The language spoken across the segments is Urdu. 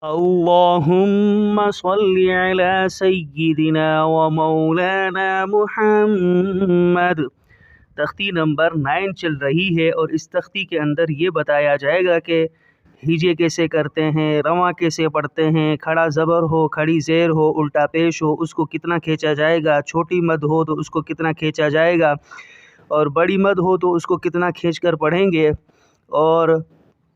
اللہم صلی علی سیدنا و مولانا محمد۔ تختی نمبر 9 چل رہی ہے اور اس تختی کے اندر یہ بتایا جائے گا کہ ہجے کیسے کرتے ہیں، رواں کیسے پڑھتے ہیں، کھڑا زبر ہو، کھڑی زیر ہو، الٹا پیش ہو اس کو کتنا کھینچا جائے گا، چھوٹی مد ہو تو اس کو کتنا کھینچا جائے گا، اور بڑی مد ہو تو اس کو کتنا کھینچ کر پڑھیں گے، اور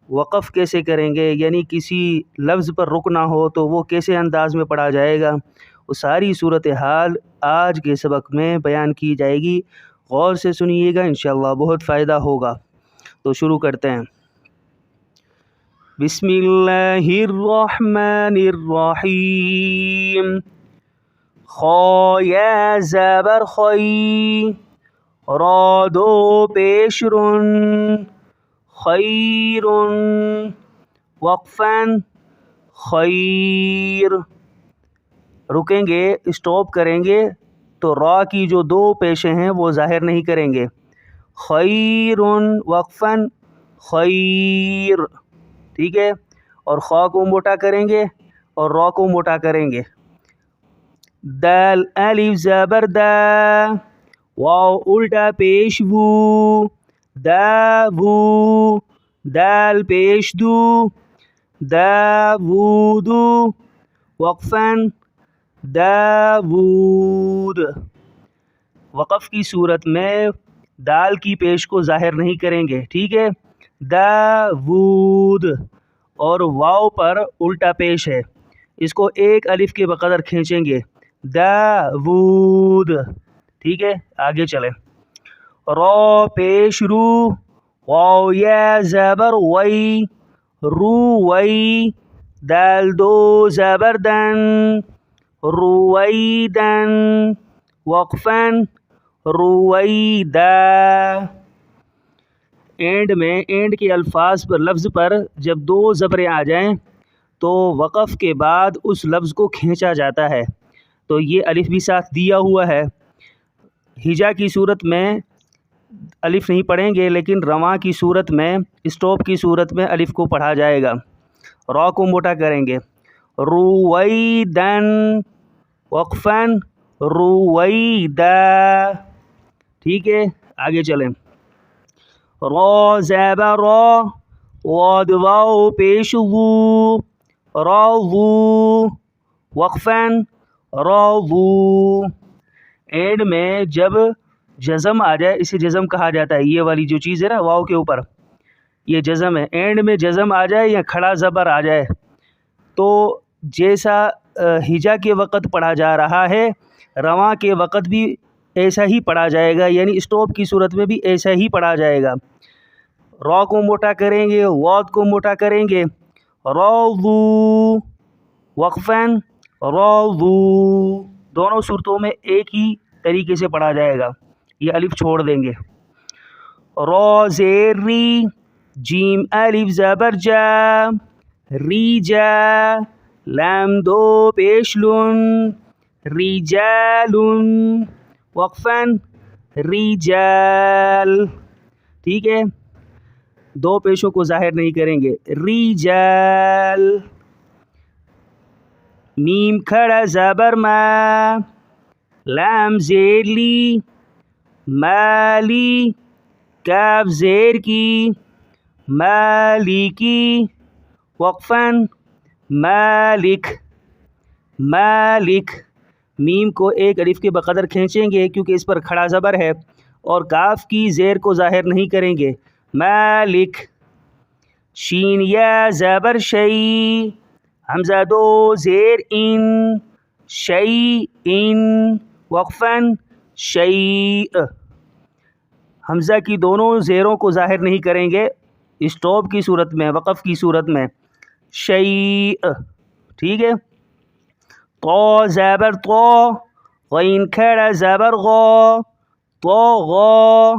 وقف کیسے کریں گے، یعنی کسی لفظ پر رکنا ہو تو وہ کیسے انداز میں پڑھا جائے گا، وہ ساری صورتحال آج کے سبق میں بیان کی جائے گی۔ غور سے سنیے گا، انشاءاللہ بہت فائدہ ہوگا۔ تو شروع کرتے ہیں۔ بسم اللہ الرحمن الرحیم۔ خا یا زبر خی، را دو پیش رن، خیر، وقفاً خیر۔ رکیں گے، اسٹاپ کریں گے تو را کی جو دو پیشیں ہیں وہ ظاہر نہیں کریں گے۔ خیر، وقفاً خیر، ٹھیک ہے، اور خا کو موٹا کریں گے اور را کو موٹا کریں گے۔ دال الف زبر دا، واو الٹا پیش وو، دا وو، دال پیش دو، داوود، وقفاً داوود۔ وقف کی صورت میں دال کی پیش کو ظاہر نہیں کریں گے، ٹھیک ہے، داوود، اور واو پر الٹا پیش ہے، اس کو ایک الف کے بقدر کھینچیں گے، داوود، ٹھیک ہے۔ آگے چلیں۔ را پیش رو، واو یا زبر وی، رو وی، دال دو زبر دن، رویدن، وقفاً رویدا۔ اینڈ میں اینڈ کے الفاظ پر، لفظ پر جب دو زبریں آ جائیں تو وقف کے بعد اس لفظ کو کھینچا جاتا ہے، تو یہ الف بھی ساتھ دیا ہوا ہے۔ ہجا کی صورت میں الف نہیں پڑھیں گے، لیکن رواں کی صورت میں، اسٹاپ کی صورت میں الف کو پڑھا جائے گا۔ را کو موٹا کریں گے، رویدن، وقفاً رویدا، ٹھیک ہے۔ آگے چلیں۔ را زبر را، واد واو پیش وو، راوو، وقفاً راوو۔ اینڈ میں جب جزم آ جائے، اسے جزم کہا جاتا ہے، یہ والی جو چیز ہے نا واو کے اوپر، یہ جزم ہے۔ اینڈ میں جزم آ جائے یا کھڑا زبر آ جائے تو جیسا ہجا کے وقت پڑھا جا رہا ہے، رواں کے وقت بھی ایسا ہی پڑھا جائے گا، یعنی اسٹاپ کی صورت میں بھی ایسا ہی پڑھا جائے گا۔ را کو موٹا کریں گے، واد کو موٹا کریں گے، راوو، وقفاً راوو۔ دونوں صورتوں میں ایک ہی طریقے سے پڑھا جائے گا، یہ الف چھوڑ دیں گے۔ را زیر ری، جیم الف زبر جا، ریجا، لام دو پیش لن، ریجالن، وقفاً ریجال، ٹھیک ہے، دو پیشوں کو ظاہر نہیں کریں گے، ریجال۔ میم کھڑا زبر ما، لام زیر لی، مالی، کاف زیر کی، مالکی، وقفاً مالک، مالک۔ میم کو ایک الف کے بقدر کھینچیں گے کیونکہ اس پر کھڑا زبر ہے، اور کاف کی زیر کو ظاہر نہیں کریں گے، مالک۔ شین یا زبر شی، حمزہ دو زیر ان، شی ان، وقفاً شیء۔ حمزہ کی دونوں زیروں کو ظاہر نہیں کریں گے اسٹاپ کی صورت میں، وقف کی صورت میں، شیء، ٹھیک ہے۔ طا زبر طا، غین کھڑا زبر غا، طاغا،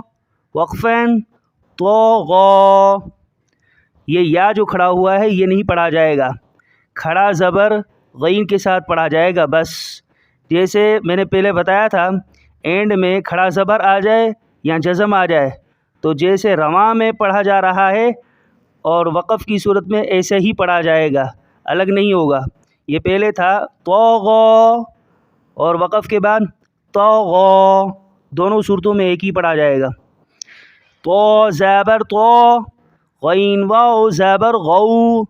وقفاً طاغا۔ یہ یا جو کھڑا ہوا ہے یہ نہیں پڑھا جائے گا، کھڑا زبر غین کے ساتھ پڑھا جائے گا بس۔ جیسے میں نے پہلے بتایا تھا، اینڈ میں کھڑا زبر آ جائے یا جزم آ جائے تو جیسے رواں میں پڑھا جا رہا ہے اور وقف کی صورت میں ایسے ہی پڑھا جائے گا۔ الگ نہیں ہوگا. یہ پہلے تھا طغى اور وقف کے بعد طغى، دونوں صورتوں میں ایک ہی پڑھا جائے گا. تو زبر تو، غین واو زبر غو،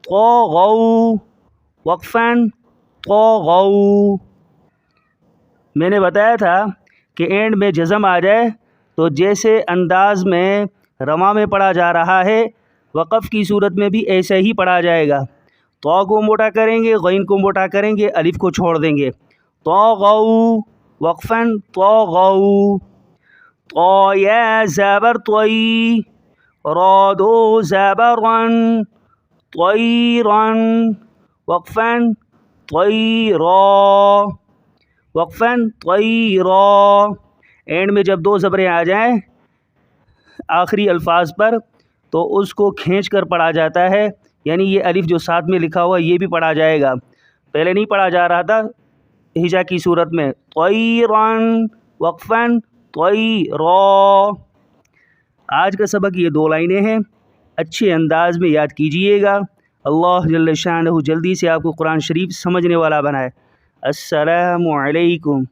طغوا، وقفاً طغوا. میں نے بتایا تھا کہ اینڈ میں جزم آ جائے تو جیسے انداز میں رواں میں پڑھا جا رہا ہے وقف کی صورت میں بھی ایسے ہی پڑھا جائے گا. تو کو موٹا کریں گے، غین کو موٹا کریں گے، الف کو چھوڑ دیں گے. طغوا وقفاً طغوا. طایا زبر طی، رادو زبرن، طیرن، وقفاً طیرا، وقفاً طیرا. اینڈ میں جب دو زبریں آ جائیں آخری الفاظ پر تو اس کو کھینچ کر پڑھا جاتا ہے، یعنی یہ الف جو ساتھ میں لکھا ہوا یہ بھی پڑھا جائے گا. پہلے نہیں پڑھا جا رہا تھا ہجا کی صورت میں. طیرن وقفاً طیرا. آج کا سبق یہ 2 لائنیں ہیں، اچھے انداز میں یاد کیجئے گا. اللہ جل شانہ جلدی سے آپ کو قرآن شریف سمجھنے والا بنائے. السلام علیکم.